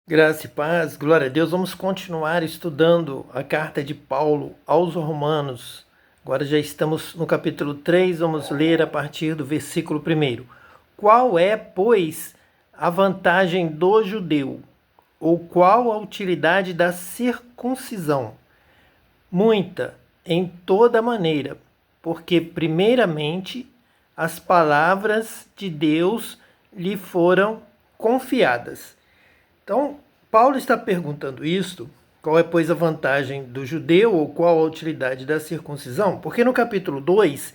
Graça e paz, glória a Deus. Vamos continuar estudando a carta de Paulo aos Romanos. Agora já estamos no capítulo 3, vamos ler a partir do versículo 1. Qual é, pois, a vantagem do judeu? Ou qual a utilidade da circuncisão? Muita, em toda maneira, porque, primeiramente, as palavras de Deus lhe foram confiadas. Então, Paulo está perguntando isto, qual é, pois, a vantagem do judeu ou qual a utilidade da circuncisão? Porque no capítulo 2,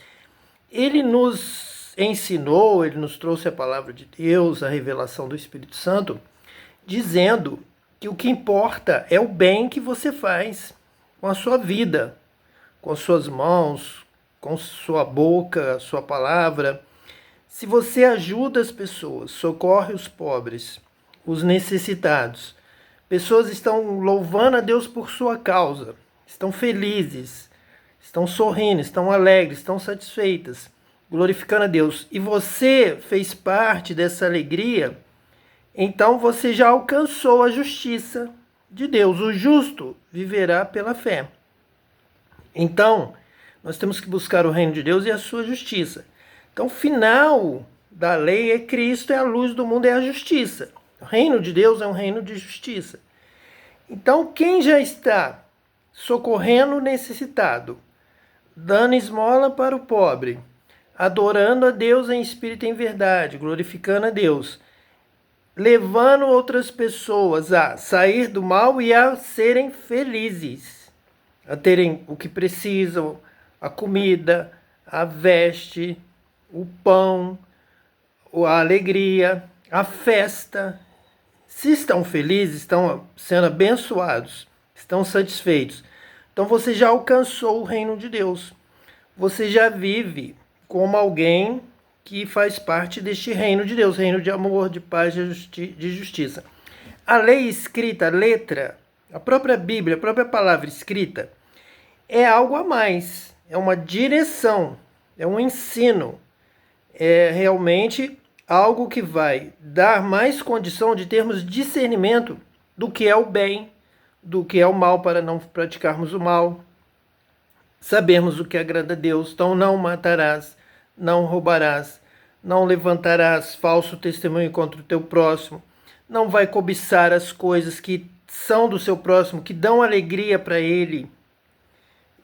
ele nos ensinou, ele nos trouxe a palavra de Deus, a revelação do Espírito Santo, dizendo que o que importa é o bem que você faz com a sua vida, com as suas mãos, com sua boca, sua palavra. Se você ajuda as pessoas, socorre os pobres, os necessitados, pessoas estão louvando a Deus por sua causa, estão felizes, estão sorrindo, estão alegres, estão satisfeitas, glorificando a Deus, e você fez parte dessa alegria, então você já alcançou a justiça de Deus. O justo viverá pela fé. Então, nós temos que buscar o reino de Deus e a sua justiça. Então, o final da lei é Cristo, é a luz do mundo, é a justiça. O reino de Deus é um reino de justiça. Então, quem já está socorrendo o necessitado, dando esmola para o pobre, adorando a Deus em espírito e em verdade, glorificando a Deus, levando outras pessoas a sair do mal e a serem felizes, a terem o que precisam, a comida, a veste, o pão, a alegria, a festa. Se estão felizes, estão sendo abençoados, estão satisfeitos, então você já alcançou o reino de Deus. Você já vive como alguém que faz parte deste reino de Deus, reino de amor, de paz, de justiça. A lei escrita, a letra, a própria Bíblia, a própria palavra escrita, é algo a mais, é uma direção, é um ensino, é realmente algo que vai dar mais condição de termos discernimento do que é o bem, do que é o mal, para não praticarmos o mal. Sabermos o que agrada a Deus. Então, não matarás, não roubarás, não levantarás falso testemunho contra o teu próximo, não vai cobiçar as coisas que são do seu próximo, que dão alegria para ele.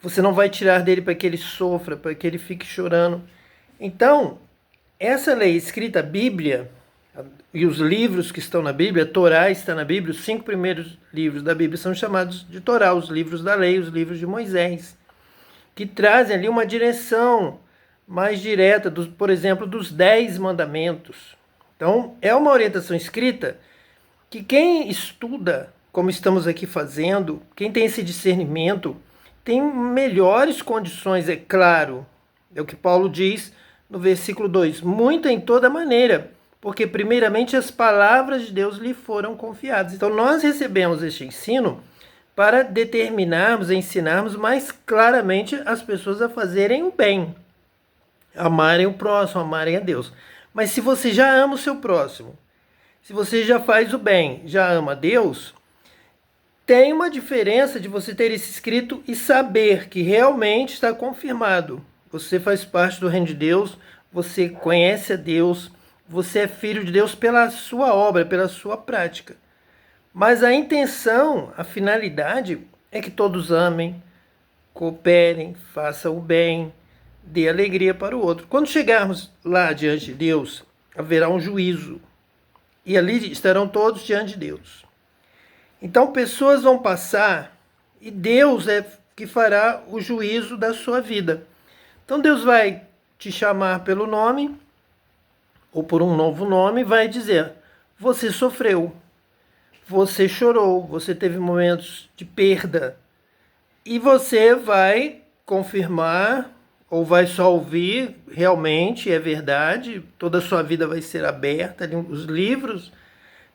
Você não vai tirar dele para que ele sofra, para que ele fique chorando. Então, essa lei escrita, a Bíblia, e os livros que estão na Bíblia, a Torá está na Bíblia, os 5 primeiros livros da Bíblia são chamados de Torá, os livros da lei, os livros de Moisés, que trazem ali uma direção mais direta, por exemplo, dos 10 mandamentos. Então, é uma orientação escrita que quem estuda, como estamos aqui fazendo, quem tem esse discernimento, tem melhores condições, é claro. É o que Paulo diz no versículo 2. Muito em toda maneira, porque primeiramente as palavras de Deus lhe foram confiadas. Então nós recebemos este ensino para determinarmos, ensinarmos mais claramente as pessoas a fazerem o bem, amarem o próximo, amarem a Deus. Mas se você já ama o seu próximo, se você já faz o bem, já ama a Deus, tem uma diferença de você ter isso escrito e saber que realmente está confirmado. Você faz parte do reino de Deus, você conhece a Deus, você é filho de Deus pela sua obra, pela sua prática. Mas a intenção, a finalidade é que todos amem, cooperem, façam o bem, dê alegria para o outro. Quando chegarmos lá diante de Deus, haverá um juízo. E ali estarão todos diante de Deus. Então pessoas vão passar e Deus é que fará o juízo da sua vida. Então Deus vai te chamar pelo nome, ou por um novo nome, vai dizer: você sofreu, você chorou, você teve momentos de perda, e você vai confirmar, ou vai só ouvir, realmente é verdade, toda a sua vida vai ser aberta, os livros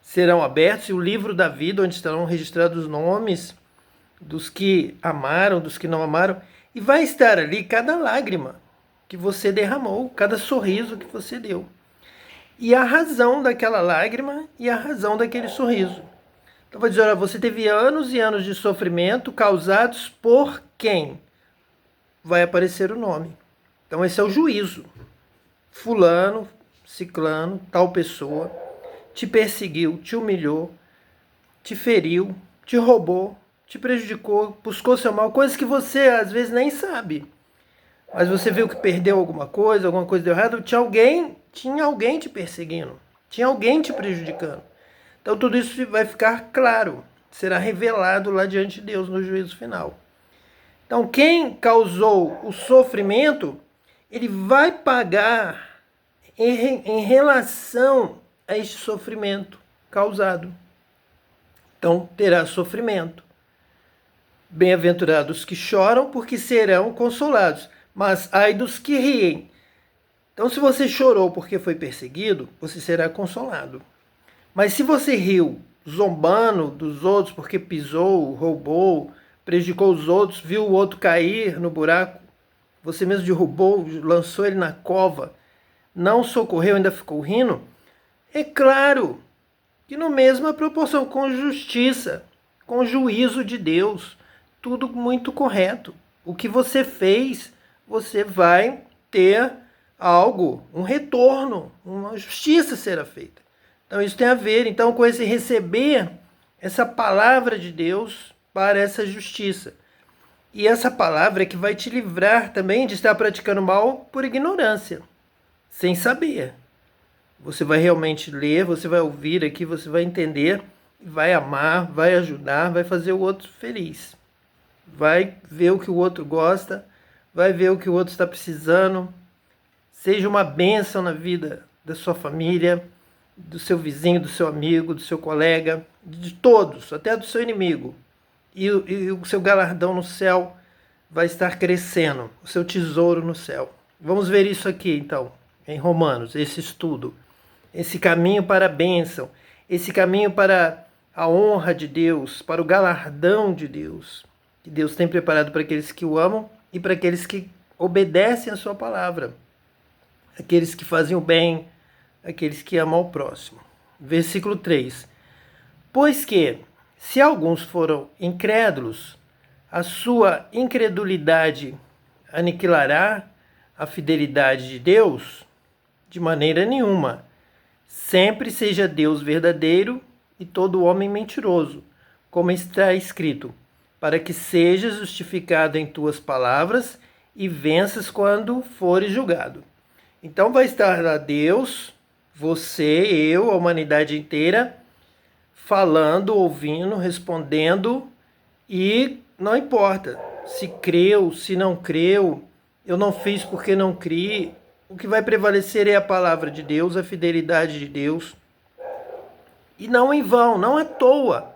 serão abertos, e o livro da vida, onde estarão registrados os nomes dos que amaram, dos que não amaram, e vai estar ali cada lágrima que você derramou, cada sorriso que você deu. E a razão daquela lágrima e a razão daquele sorriso. Então vai dizer, olha, você teve anos e anos de sofrimento causados por quem? Vai aparecer o nome. Então esse é o juízo. Fulano, ciclano, tal pessoa, te perseguiu, te humilhou, te feriu, te roubou, te prejudicou, buscou seu mal, coisas que você às vezes nem sabe. Mas você viu que perdeu alguma coisa deu errado, tinha alguém te perseguindo, tinha alguém te prejudicando. Então tudo isso vai ficar claro, será revelado lá diante de Deus no juízo final. Então quem causou o sofrimento, ele vai pagar em relação a este sofrimento causado. Então terá sofrimento. Bem-aventurados que choram, porque serão consolados. Mas ai dos que riem. Então, se você chorou porque foi perseguido, você será consolado. Mas se você riu, zombando dos outros porque pisou, roubou, prejudicou os outros, viu o outro cair no buraco, você mesmo derrubou, lançou ele na cova, não socorreu, ainda ficou rindo, é claro que no mesma proporção, com justiça, com juízo de Deus, tudo muito correto. O que você fez, você vai ter algo, um retorno, uma justiça será feita. Então isso tem a ver, então, com esse receber essa palavra de Deus para essa justiça. E essa palavra é que vai te livrar também de estar praticando mal por ignorância, sem saber. Você vai realmente ler, você vai ouvir aqui, você vai entender, vai amar, vai ajudar, vai fazer o outro feliz. Vai ver o que o outro gosta, vai ver o que o outro está precisando. Seja uma bênção na vida da sua família, do seu vizinho, do seu amigo, do seu colega, de todos, até do seu inimigo. E o seu galardão no céu vai estar crescendo, o seu tesouro no céu. Vamos ver isso aqui, então, em Romanos, esse estudo. Esse caminho para a bênção, esse caminho para a honra de Deus, para o galardão de Deus, que Deus tem preparado para aqueles que o amam e para aqueles que obedecem a sua palavra, aqueles que fazem o bem, aqueles que amam ao próximo. Versículo 3. Pois que, se alguns foram incrédulos, a sua incredulidade aniquilará a fidelidade de Deus? De maneira nenhuma. Sempre seja Deus verdadeiro e todo homem mentiroso, como está escrito, para que sejas justificado em tuas palavras e venças quando fores julgado. Então vai estar lá Deus, você, eu, a humanidade inteira, falando, ouvindo, respondendo, e não importa se creu, se não creu, eu não fiz porque não criei. O que vai prevalecer é a palavra de Deus, a fidelidade de Deus. E não em vão, não à toa,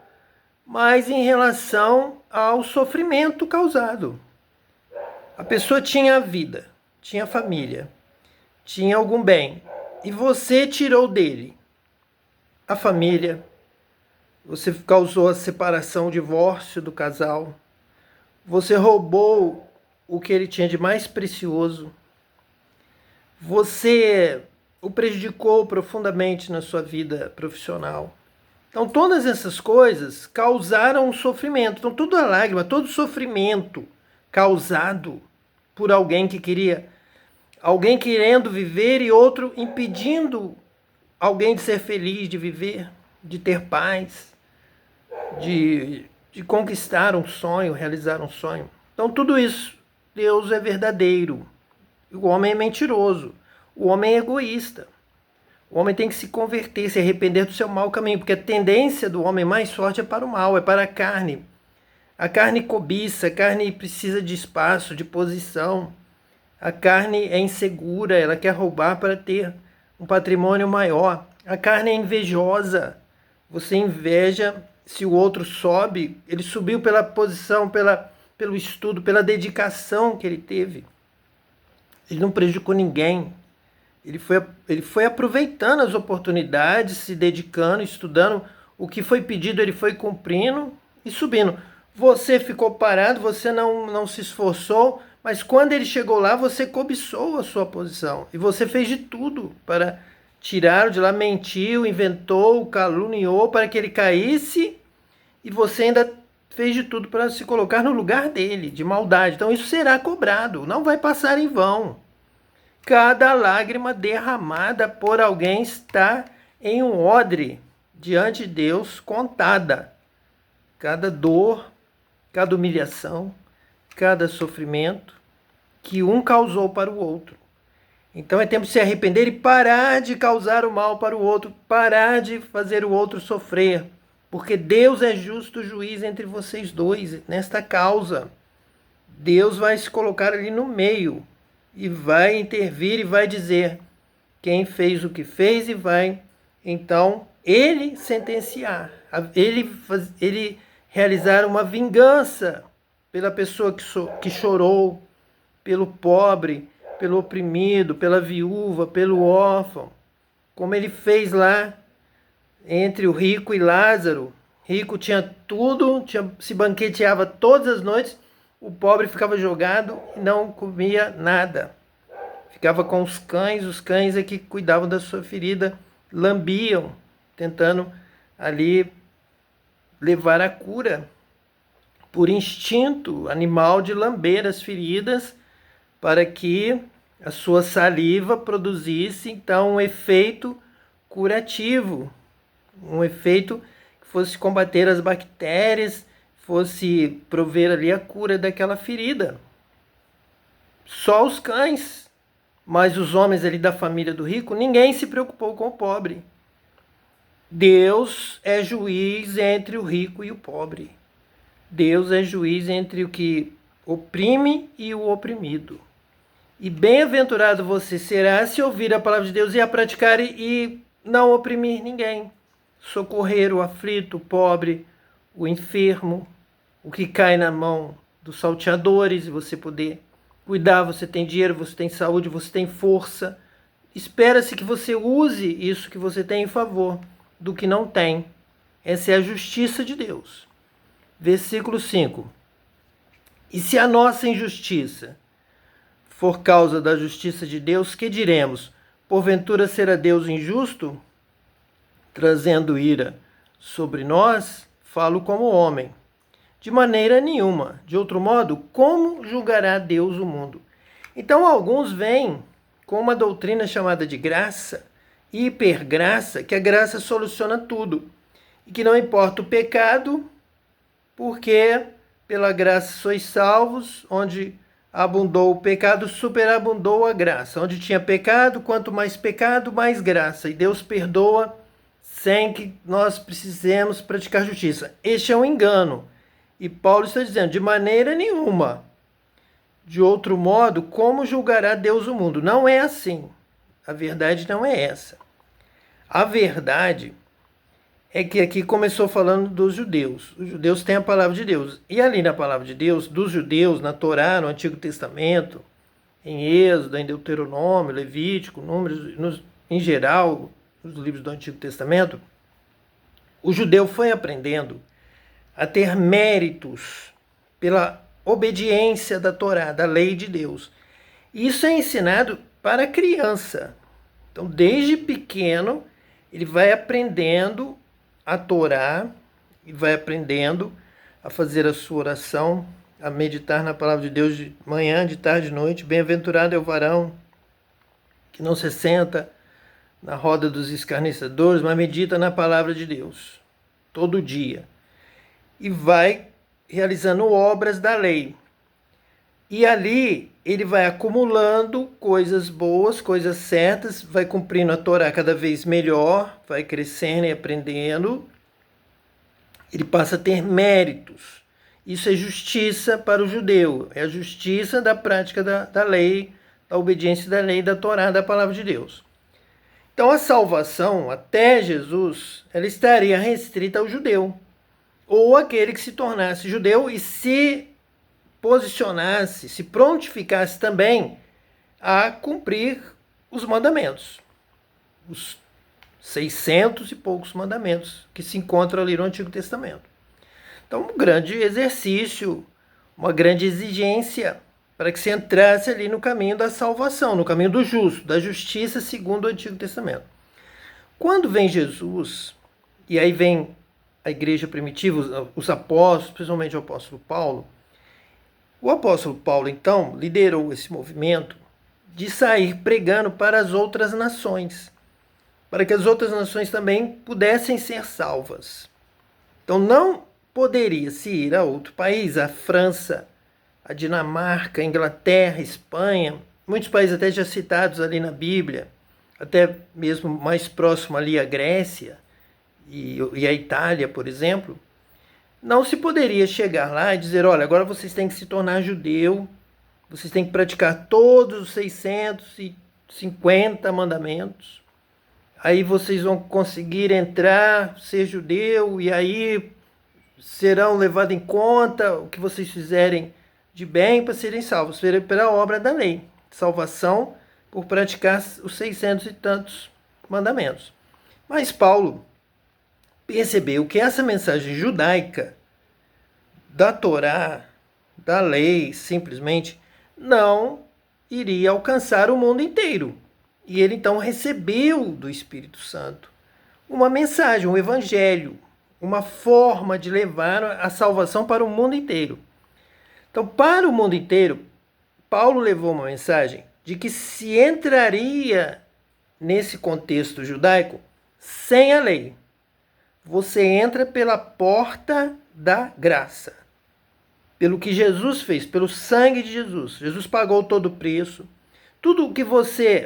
mas em relação ao sofrimento causado. A pessoa tinha vida, tinha família, tinha algum bem, e você tirou dele a família, você causou a separação, o divórcio do casal, você roubou o que ele tinha de mais precioso, você o prejudicou profundamente na sua vida profissional. Então todas essas coisas causaram um sofrimento. Então toda lágrima, todo sofrimento causado por alguém que queria, alguém querendo viver e outro impedindo alguém de ser feliz, de viver, de ter paz, de conquistar um sonho, realizar um sonho. Então tudo isso, Deus é verdadeiro. O homem é mentiroso, o homem é egoísta. O homem tem que se converter, se arrepender do seu mau caminho, porque a tendência do homem mais forte é para o mal, é para a carne. A carne cobiça, a carne precisa de espaço, de posição. A carne é insegura, ela quer roubar para ter um patrimônio maior. A carne é invejosa. Você inveja se o outro sobe, ele subiu pela posição, pelo estudo, pela dedicação que ele teve. Ele não prejudicou ninguém. Ele foi aproveitando as oportunidades, se dedicando, estudando. O que foi pedido, ele foi cumprindo e subindo. Você ficou parado, você não se esforçou, mas quando ele chegou lá, você cobiçou a sua posição. E você fez de tudo para tirá-lo de lá, mentiu, inventou, caluniou para que ele caísse e você ainda fez de tudo para se colocar no lugar dele, de maldade. Então isso será cobrado, não vai passar em vão. Cada lágrima derramada por alguém está em um odre diante de Deus contada. Cada dor, cada humilhação, cada sofrimento que um causou para o outro. Então é tempo de se arrepender e parar de causar o mal para o outro, parar de fazer o outro sofrer, porque Deus é justo juiz entre vocês dois nesta causa. Deus vai se colocar ali no meio e vai intervir e vai dizer quem fez o que fez e vai, então, ele sentenciar, ele realizar uma vingança pela pessoa que chorou, pelo pobre, pelo oprimido, pela viúva, pelo órfão, como ele fez lá entre o rico e Lázaro. Rico tinha tudo, se banqueteava todas as noites, o pobre ficava jogado e não comia nada. Ficava com os cães é que cuidavam da sua ferida, lambiam, tentando ali levar a cura, por instinto animal de lamber as feridas, para que a sua saliva produzisse então um efeito curativo, um efeito que fosse combater as bactérias, fosse prover ali a cura daquela ferida. Só os cães, mas os homens ali da família do rico, ninguém se preocupou com o pobre. Deus é juiz entre o rico e o pobre. Deus é juiz entre o que oprime e o oprimido. E bem-aventurado você será se ouvir a palavra de Deus e a praticar e não oprimir ninguém. Socorrer o aflito, o pobre, o enfermo, o que cai na mão dos salteadores, e você poder cuidar. Você tem dinheiro, você tem saúde, você tem força. Espera-se que você use isso que você tem em favor do que não tem. Essa é a justiça de Deus. Versículo 5. E se a nossa injustiça for causa da justiça de Deus, que diremos? Porventura será Deus injusto, trazendo ira sobre nós? Falo como homem. De maneira nenhuma. De outro modo, como julgará Deus o mundo? Então alguns vêm com uma doutrina chamada de graça, hipergraça, que a graça soluciona tudo. E que não importa o pecado, porque pela graça sois salvos, onde abundou o pecado, superabundou a graça. Onde tinha pecado, quanto mais pecado, mais graça. E Deus perdoa sem que nós precisemos praticar justiça. Este é um engano. E Paulo está dizendo, de maneira nenhuma. De outro modo, como julgará Deus o mundo? Não é assim. A verdade não é essa. A verdade é que aqui começou falando dos judeus. Os judeus têm a palavra de Deus. E ali na palavra de Deus, dos judeus, na Torá, no Antigo Testamento, em Êxodo, em Deuteronômio, Levítico, Números, em geral, nos livros do Antigo Testamento, o judeu foi aprendendo a ter méritos pela obediência da Torá, da lei de Deus. Isso é ensinado para a criança. Então, desde pequeno, ele vai aprendendo a Torá e vai aprendendo a fazer a sua oração, a meditar na palavra de Deus de manhã, de tarde, de noite. Bem-aventurado é o varão que não se senta na roda dos escarnecedores, mas medita na palavra de Deus todo dia. E vai realizando obras da lei. E ali ele vai acumulando coisas boas, coisas certas, vai cumprindo a Torá cada vez melhor, vai crescendo e aprendendo. Ele passa a ter méritos. Isso é justiça para o judeu. É a justiça da prática da lei, da obediência da lei, da Torá, da palavra de Deus. Então a salvação, até Jesus, ela estaria restrita ao judeu. Ou aquele que se tornasse judeu e se posicionasse, se prontificasse também a cumprir os mandamentos. Os 600 e poucos mandamentos que se encontram ali no Antigo Testamento. Então, um grande exercício, uma grande exigência para que se entrasse ali no caminho da salvação, no caminho do justo, da justiça segundo o Antigo Testamento. Quando vem Jesus, e aí vem a igreja primitiva, os apóstolos, principalmente o apóstolo Paulo. O apóstolo Paulo, então, liderou esse movimento de sair pregando para as outras nações, para que as outras nações também pudessem ser salvas. Então não poderia se ir a outro país, a França, a Dinamarca, a Inglaterra, a Espanha, muitos países até já citados ali na Bíblia, até mesmo mais próximo ali a Grécia e a Itália, por exemplo. Não se poderia chegar lá e dizer, olha, agora vocês têm que se tornar judeu, vocês têm que praticar todos os 650 mandamentos, aí vocês vão conseguir entrar, ser judeu, e aí serão levados em conta o que vocês fizerem de bem para serem salvos, pela obra da lei. Salvação por praticar os 600 e tantos mandamentos. Mas Paulo percebeu que essa mensagem judaica da Torá, da lei, simplesmente, não iria alcançar o mundo inteiro. E ele então recebeu do Espírito Santo uma mensagem, um evangelho, uma forma de levar a salvação para o mundo inteiro. Então, para o mundo inteiro, Paulo levou uma mensagem de que se entraria nesse contexto judaico sem a lei. Você entra pela porta da graça. Pelo que Jesus fez, pelo sangue de Jesus. Jesus pagou todo o preço. Tudo que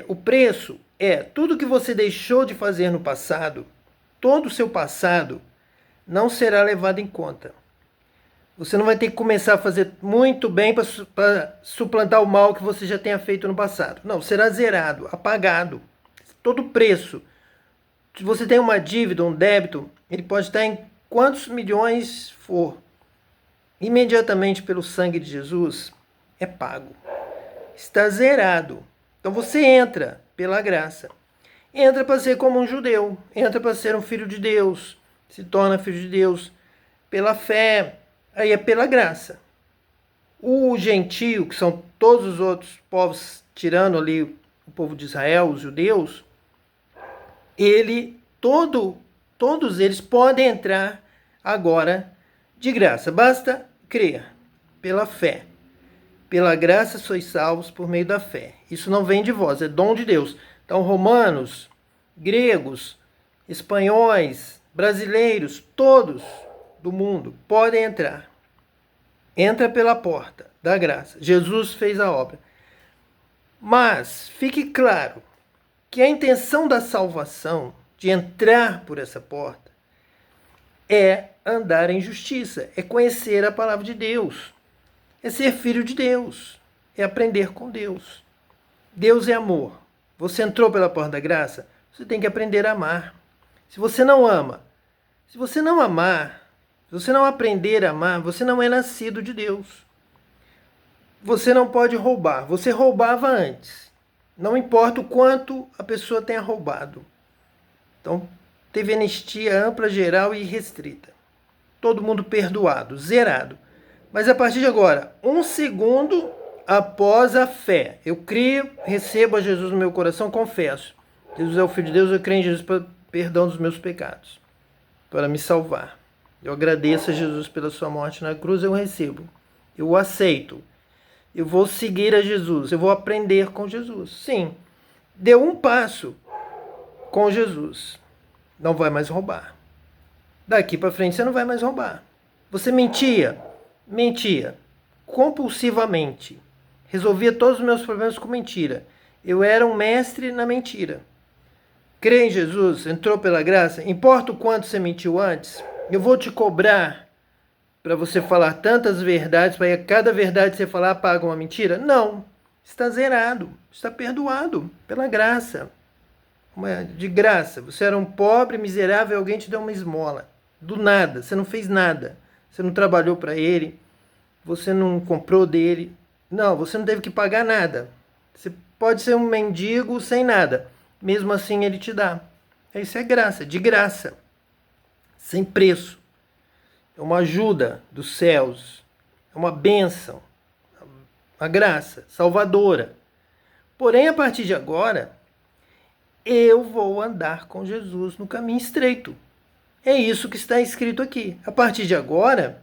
o preço é tudo que você deixou de fazer no passado, todo o seu passado não será levado em conta. Você não vai ter que começar a fazer muito bem para suplantar o mal que você já tenha feito no passado. Não, será zerado, apagado. Todo o preço. Se você tem uma dívida, um débito, ele pode estar em quantos milhões for. Imediatamente pelo sangue de Jesus, é pago. Está zerado. Então você entra pela graça. Entra para ser como um judeu. Entra para ser um filho de Deus. Se torna filho de Deus pela fé. Aí é pela graça. O gentio, que são todos os outros povos, tirando ali o povo de Israel, os judeus, todos eles podem entrar agora de graça. Basta crer pela fé. Pela graça sois salvos por meio da fé. Isso não vem de vós, é dom de Deus. Então, romanos, gregos, espanhóis, brasileiros, todos do mundo podem entrar. Entra pela porta da graça. Jesus fez a obra. Mas fique claro que a intenção da salvação, de entrar por essa porta, é andar em justiça, é conhecer a palavra de Deus, é ser filho de Deus, é aprender com Deus. Deus é amor. Você entrou pela porta da graça, você tem que aprender a amar. Se você não ama, se você não amar, se você não aprender a amar, você não é nascido de Deus. Você não pode roubar. Você roubava antes. Não importa o quanto a pessoa tenha roubado. Então, teve anistia ampla, geral e restrita. Todo mundo perdoado, zerado. Mas a partir de agora, 1 segundo após a fé, eu creio, recebo a Jesus no meu coração, confesso. Jesus é o Filho de Deus, eu creio em Jesus para perdão dos meus pecados, para me salvar. Eu agradeço a Jesus pela sua morte na cruz, eu recebo. Eu o aceito. Eu vou seguir a Jesus, eu vou aprender com Jesus. Sim, deu um passo com Jesus. Não vai mais roubar. Daqui para frente você não vai mais roubar. Você mentia compulsivamente. Resolvia todos os meus problemas com mentira. Eu era um mestre na mentira. Crê em Jesus, entrou pela graça, importa o quanto você mentiu antes, eu vou te cobrar para você falar tantas verdades, para cada verdade que você falar paga uma mentira? Não, está zerado, está perdoado pela graça. De graça, você era um pobre, miserável, alguém te deu uma esmola. Do nada, você não fez nada. Você não trabalhou para ele, você não comprou dele. Não, você não teve que pagar nada. Você pode ser um mendigo sem nada. Mesmo assim ele te dá. Isso é graça, de graça. Sem preço. É uma ajuda dos céus. É uma bênção. Uma graça salvadora. Porém, a partir de agora, eu vou andar com Jesus no caminho estreito. É isso que está escrito aqui. A partir de agora,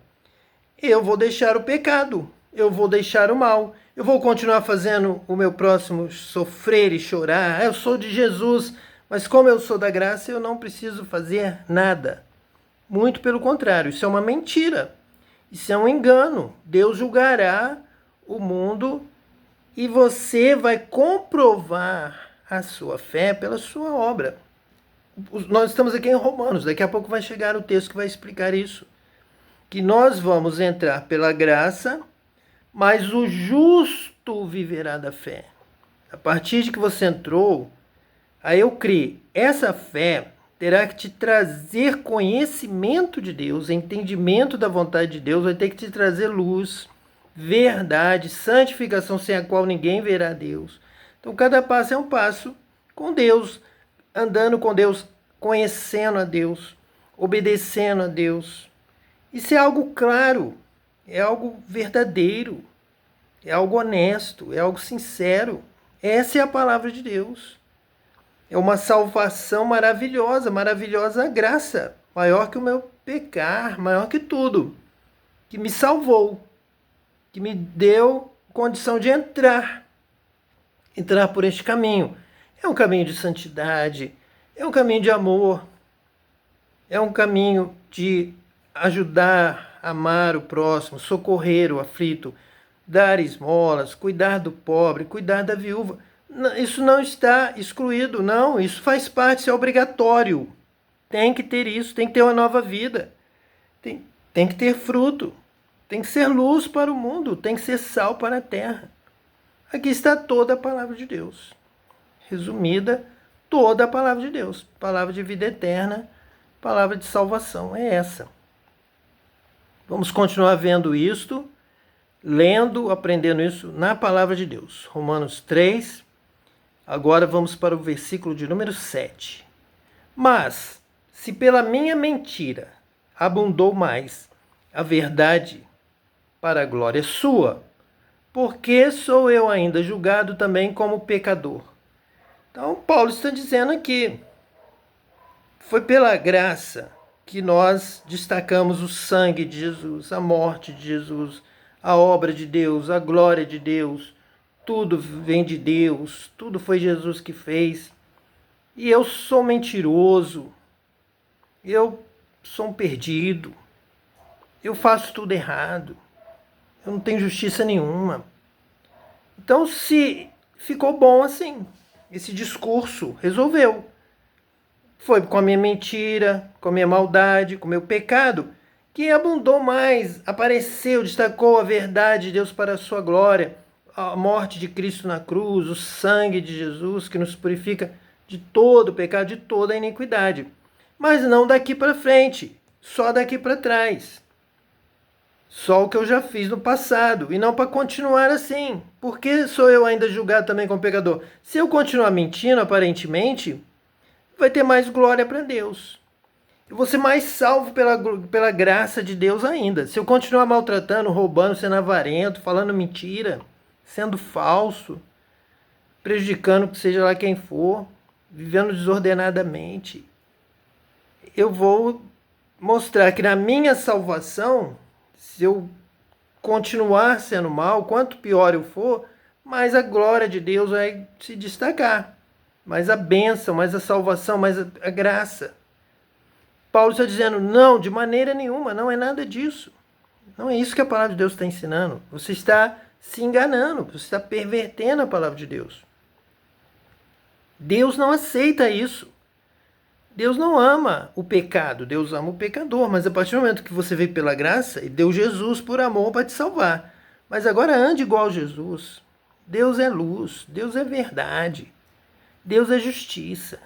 eu vou deixar o pecado, eu vou deixar o mal, eu vou continuar fazendo o meu próximo sofrer e chorar. Eu sou de Jesus, mas como eu sou da graça, eu não preciso fazer nada. Muito pelo contrário, isso é uma mentira. Isso é um engano. Deus julgará o mundo e você vai comprovar a sua fé pela sua obra. Nós estamos aqui em Romanos, daqui a pouco vai chegar o texto que vai explicar isso. Que nós vamos entrar pela graça, mas o justo viverá da fé. A partir de que você entrou, aí eu creio, essa fé terá que te trazer conhecimento de Deus, entendimento da vontade de Deus, vai ter que te trazer luz, verdade, santificação sem a qual ninguém verá Deus. Então cada passo é um passo com Deus, andando com Deus, conhecendo a Deus, obedecendo a Deus. Isso é algo claro, é algo verdadeiro, é algo honesto, é algo sincero. Essa é a palavra de Deus. É uma salvação maravilhosa, maravilhosa graça, maior que o meu pecar, maior que tudo, que me salvou, que me deu condição de entrar por este caminho. É um caminho de santidade, é um caminho de amor, é um caminho de ajudar, amar o próximo, socorrer o aflito, dar esmolas, cuidar do pobre, cuidar da viúva. Isso não está excluído, não. Isso faz parte, isso é obrigatório. Tem que ter isso, tem que ter uma nova vida. Tem que ter fruto. Tem que ser luz para o mundo, tem que ser sal para a terra. Aqui está toda a palavra de Deus. Resumida, toda a palavra de Deus. Palavra de vida eterna, palavra de salvação. É essa. Vamos continuar vendo isto, lendo, aprendendo isso na palavra de Deus. Romanos 3. Agora vamos para o versículo de número 7. Mas, se pela minha mentira abundou mais a verdade para a glória sua, por que sou eu ainda julgado também como pecador? Então, Paulo está dizendo aqui, foi pela graça que nós destacamos o sangue de Jesus, a morte de Jesus, a obra de Deus, a glória de Deus. Tudo vem de Deus, tudo foi Jesus que fez. E eu sou mentiroso, eu sou um perdido, eu faço tudo errado, eu não tenho justiça nenhuma. Então, se ficou bom assim, esse discurso resolveu. Foi com a minha mentira, com a minha maldade, com o meu pecado, que abundou mais, apareceu, destacou a verdade de Deus para a sua glória, a morte de Cristo na cruz, o sangue de Jesus que nos purifica de todo o pecado, de toda a iniquidade. Mas não daqui para frente, só daqui para trás. Só o que eu já fiz no passado, e não para continuar assim. Por que sou eu ainda julgado também como pecador? Se eu continuar mentindo, aparentemente, vai ter mais glória para Deus. Eu vou ser mais salvo pela graça de Deus ainda. Se eu continuar maltratando, roubando, sendo avarento, falando mentira, sendo falso, prejudicando seja lá quem for, vivendo desordenadamente, eu vou mostrar que na minha salvação, se eu continuar sendo mal, quanto pior eu for, mais a glória de Deus vai se destacar, mais a bênção, mais a salvação, mais a graça. Paulo está dizendo, não, de maneira nenhuma, não é nada disso. Não é isso que a palavra de Deus está ensinando. Você está se enganando, você está pervertendo a palavra de Deus. Deus não aceita isso. Deus não ama o pecado, Deus ama o pecador, mas a partir do momento que você veio pela graça, Ele deu Jesus por amor para te salvar. Mas agora ande igual a Jesus. Deus é luz, Deus é verdade, Deus é justiça.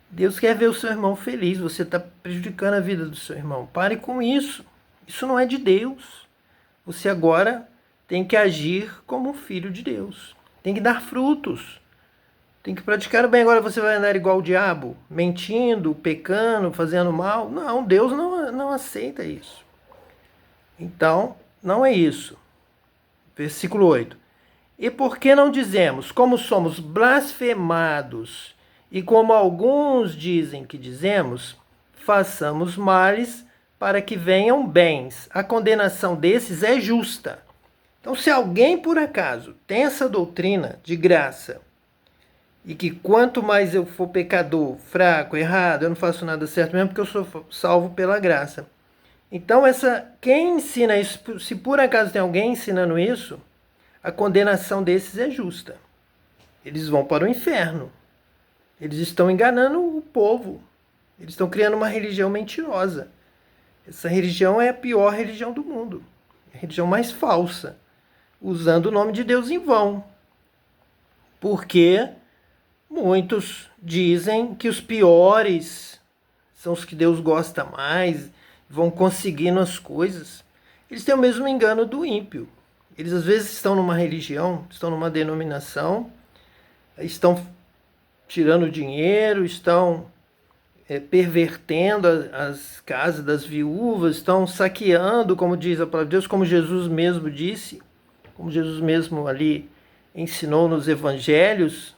Deus quer ver o seu irmão feliz, você está prejudicando a vida do seu irmão. Pare com isso, isso não é de Deus. Você agora tem que agir como um filho de Deus, tem que dar frutos. Tem que praticar o bem. Agora você vai andar igual o diabo, mentindo, pecando, fazendo mal. Não, Deus não aceita isso. Então, não é isso. Versículo 8. E por que não dizemos, como somos blasfemados, e como alguns dizem que dizemos, façamos males para que venham bens. A condenação desses é justa. Então, se alguém, por acaso, tem essa doutrina de graça, e que quanto mais eu for pecador, fraco, errado, eu não faço nada certo mesmo porque eu sou salvo pela graça. Então, quem ensina isso, se por acaso tem alguém ensinando isso, a condenação desses é justa. Eles vão para o inferno. Eles estão enganando o povo. Eles estão criando uma religião mentirosa. Essa religião é a pior religião do mundo. É a religião mais falsa. Usando o nome de Deus em vão. Porque muitos dizem que os piores são os que Deus gosta mais, vão conseguindo as coisas. Eles têm o mesmo engano do ímpio. Eles às vezes estão numa religião, estão numa denominação, estão tirando dinheiro, estão pervertendo as casas das viúvas, estão saqueando, como diz a palavra de Deus, como Jesus mesmo disse, como Jesus mesmo ali ensinou nos evangelhos,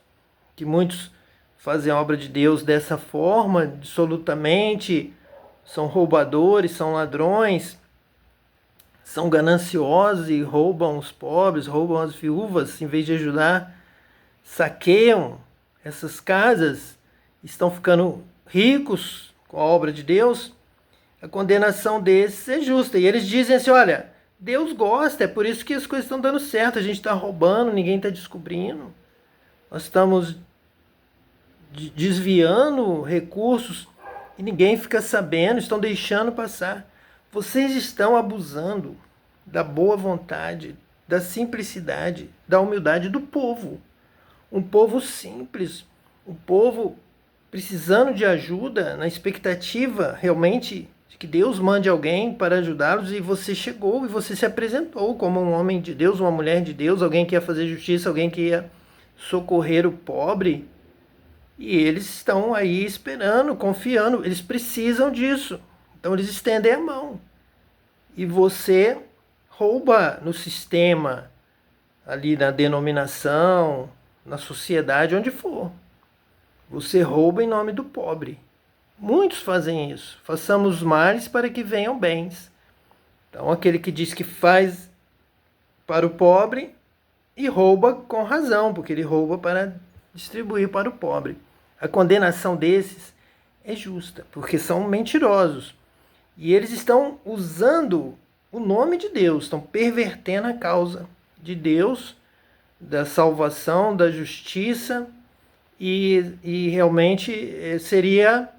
que muitos fazem a obra de Deus dessa forma, absolutamente, são roubadores, são ladrões, são gananciosos e roubam os pobres, roubam as viúvas, em vez de ajudar, saqueiam essas casas, estão ficando ricos com a obra de Deus. A condenação desses é justa. E eles dizem assim, olha, Deus gosta, é por isso que as coisas estão dando certo, a gente está roubando, ninguém está descobrindo, nós estamos desviando recursos e ninguém fica sabendo, estão deixando passar. Vocês estão abusando da boa vontade, da simplicidade, da humildade do povo. Um povo simples, um povo precisando de ajuda, na expectativa realmente de que Deus mande alguém para ajudá-los, e você chegou e você se apresentou como um homem de Deus, uma mulher de Deus, alguém que ia fazer justiça, alguém que ia socorrer o pobre. E eles estão aí esperando, confiando, eles precisam disso. Então eles estendem a mão. E você rouba no sistema, ali na denominação, na sociedade, onde for. Você rouba em nome do pobre. Muitos fazem isso. Façamos males para que venham bens. Então aquele que diz que faz para o pobre e rouba com razão, porque ele rouba para distribuir para o pobre. A condenação desses é justa, porque são mentirosos. E eles estão usando o nome de Deus, estão pervertendo a causa de Deus, da salvação, da justiça, e realmente seria,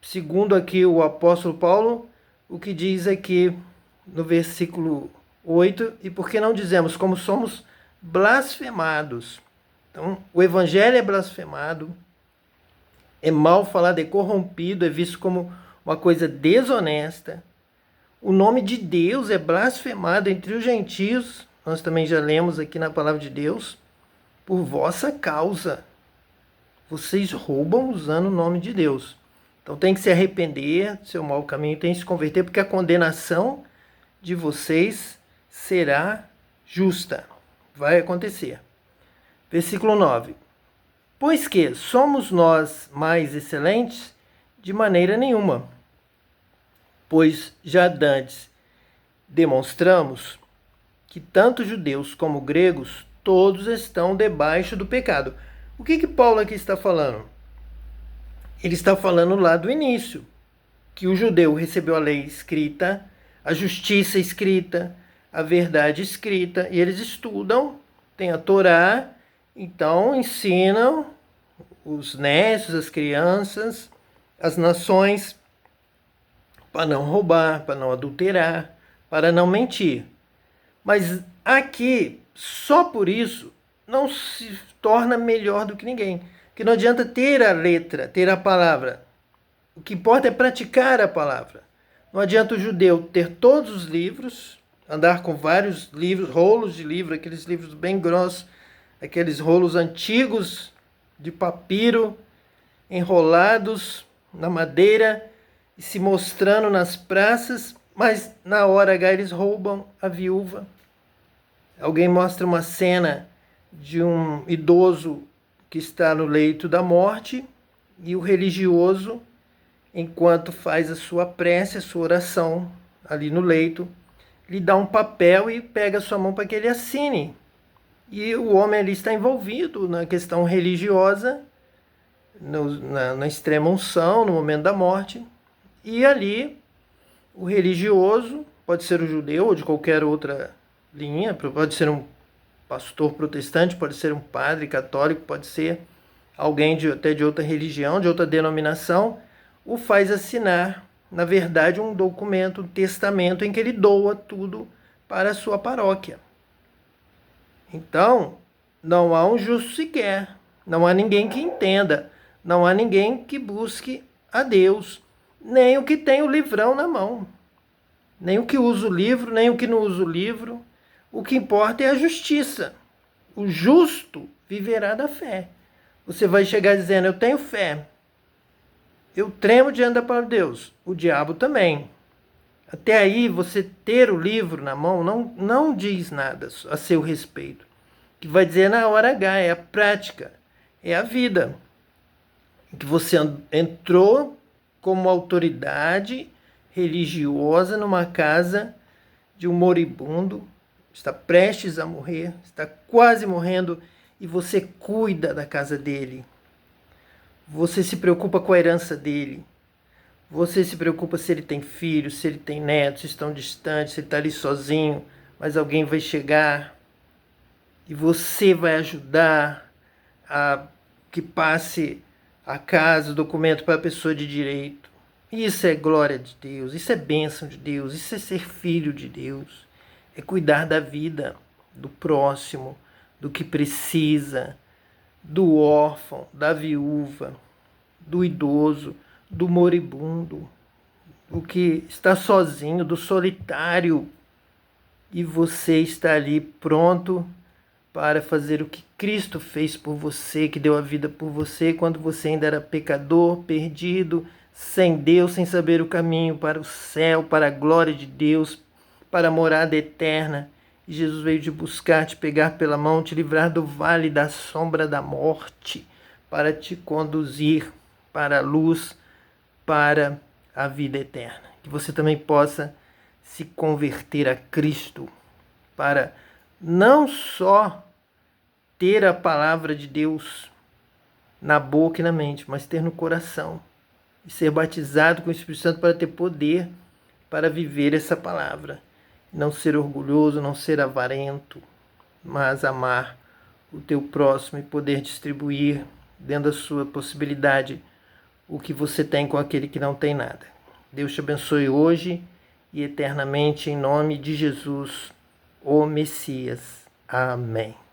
segundo aqui o apóstolo Paulo, o que diz aqui no versículo 8, e por que não dizemos como somos blasfemados? Então, o evangelho é blasfemado, é mal falado, é corrompido, é visto como uma coisa desonesta. O nome de Deus é blasfemado entre os gentios, nós também já lemos aqui na palavra de Deus, por vossa causa. Vocês roubam usando o nome de Deus. Então tem que se arrepender do seu mau caminho, tem que se converter, porque a condenação de vocês será justa. Vai acontecer. Versículo 9. Pois que somos nós mais excelentes? De maneira nenhuma. Pois já dantes demonstramos que tanto judeus como gregos, todos estão debaixo do pecado. O que Paulo aqui está falando? Ele está falando lá do início, que o judeu recebeu a lei escrita, a justiça escrita, a verdade escrita, e eles estudam, tem a Torá, então ensinam os nécios, as crianças, as nações, para não roubar, para não adulterar, para não mentir. Mas aqui, só por isso, não se torna melhor do que ninguém. Porque não adianta ter a letra, ter a palavra. O que importa é praticar a palavra. Não adianta o judeu ter todos os livros, andar com vários livros, rolos de livro, aqueles livros bem grossos, aqueles rolos antigos de papiro, enrolados na madeira e se mostrando nas praças, mas na hora H eles roubam a viúva. Alguém mostra uma cena de um idoso que está no leito da morte e o religioso enquanto faz a sua prece, a sua oração ali no leito, lhe dá um papel e pega a sua mão para que ele assine. E o homem ali está envolvido na questão religiosa, na extrema unção, no momento da morte. E ali, o religioso, pode ser o judeu ou de qualquer outra linha, pode ser um pastor protestante, pode ser um padre católico, pode ser alguém até de outra religião, de outra denominação, o faz assinar, na verdade, um documento, um testamento em que ele doa tudo para a sua paróquia. Então, não há um justo sequer, não há ninguém que entenda, não há ninguém que busque a Deus, nem o que tem o livrão na mão, nem o que usa o livro, nem o que não usa o livro. O que importa é a justiça. O justo viverá da fé. Você vai chegar dizendo, eu tenho fé, eu tremo diante da palavra de Deus. O diabo também. Até aí, você ter o livro na mão não diz nada a seu respeito. O que vai dizer na hora H é a prática, é a vida. Que você entrou como autoridade religiosa numa casa de um moribundo, está prestes a morrer, está quase morrendo, e você cuida da casa dele. Você se preocupa com a herança dele. Você se preocupa se ele tem filhos, se ele tem netos, se estão distantes, se ele está ali sozinho, mas alguém vai chegar e você vai ajudar a que passe a casa, o documento para a pessoa de direito. Isso é glória de Deus, isso é bênção de Deus, isso é ser filho de Deus. É cuidar da vida, do próximo, do que precisa, do órfão, da viúva, do idoso, do moribundo, do que está sozinho, do solitário. E você está ali pronto para fazer o que Cristo fez por você, que deu a vida por você, quando você ainda era pecador, perdido, sem Deus, sem saber o caminho para o céu, para a glória de Deus, para a morada eterna. E Jesus veio te buscar, te pegar pela mão, te livrar do vale da sombra da morte, para te conduzir para a luz, para a vida eterna. Que você também possa se converter a Cristo, para não só ter a palavra de Deus na boca e na mente, mas ter no coração. E ser batizado com o Espírito Santo para ter poder para viver essa palavra. Não ser orgulhoso, não ser avarento, mas amar o teu próximo e poder distribuir dentro da sua possibilidade o que você tem com aquele que não tem nada. Deus te abençoe hoje e eternamente em nome de Jesus, o Messias. Amém.